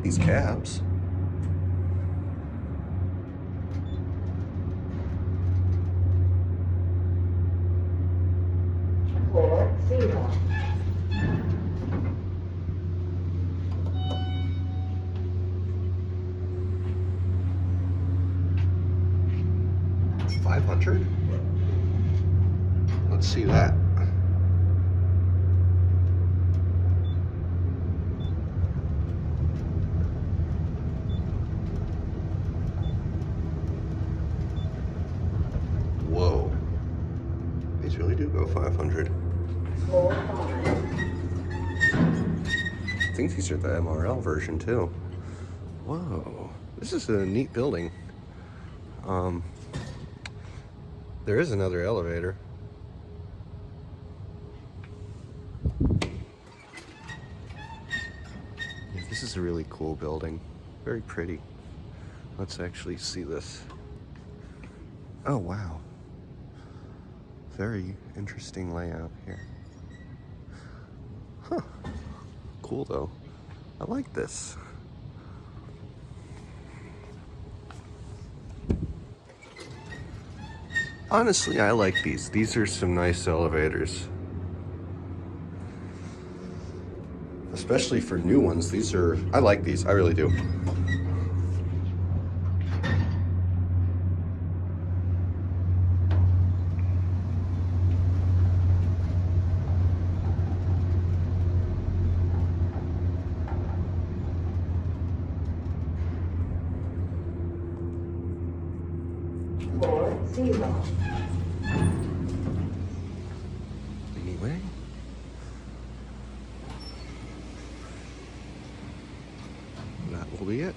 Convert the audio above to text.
these cabs. Floor 0. 500? Let's see that. Whoa. These really do go 500. Floor 5. I think these are the MRL version too. Whoa. This is a neat building. There is another elevator. Yeah, this is a really cool building. Very pretty. Let's actually see this. Oh, wow. Very interesting layout here. Huh. Cool though. I like this. Honestly, I like these. These are some nice elevators. Especially for new ones. I like these. I really do. Floor 0. Anyway. That will be it.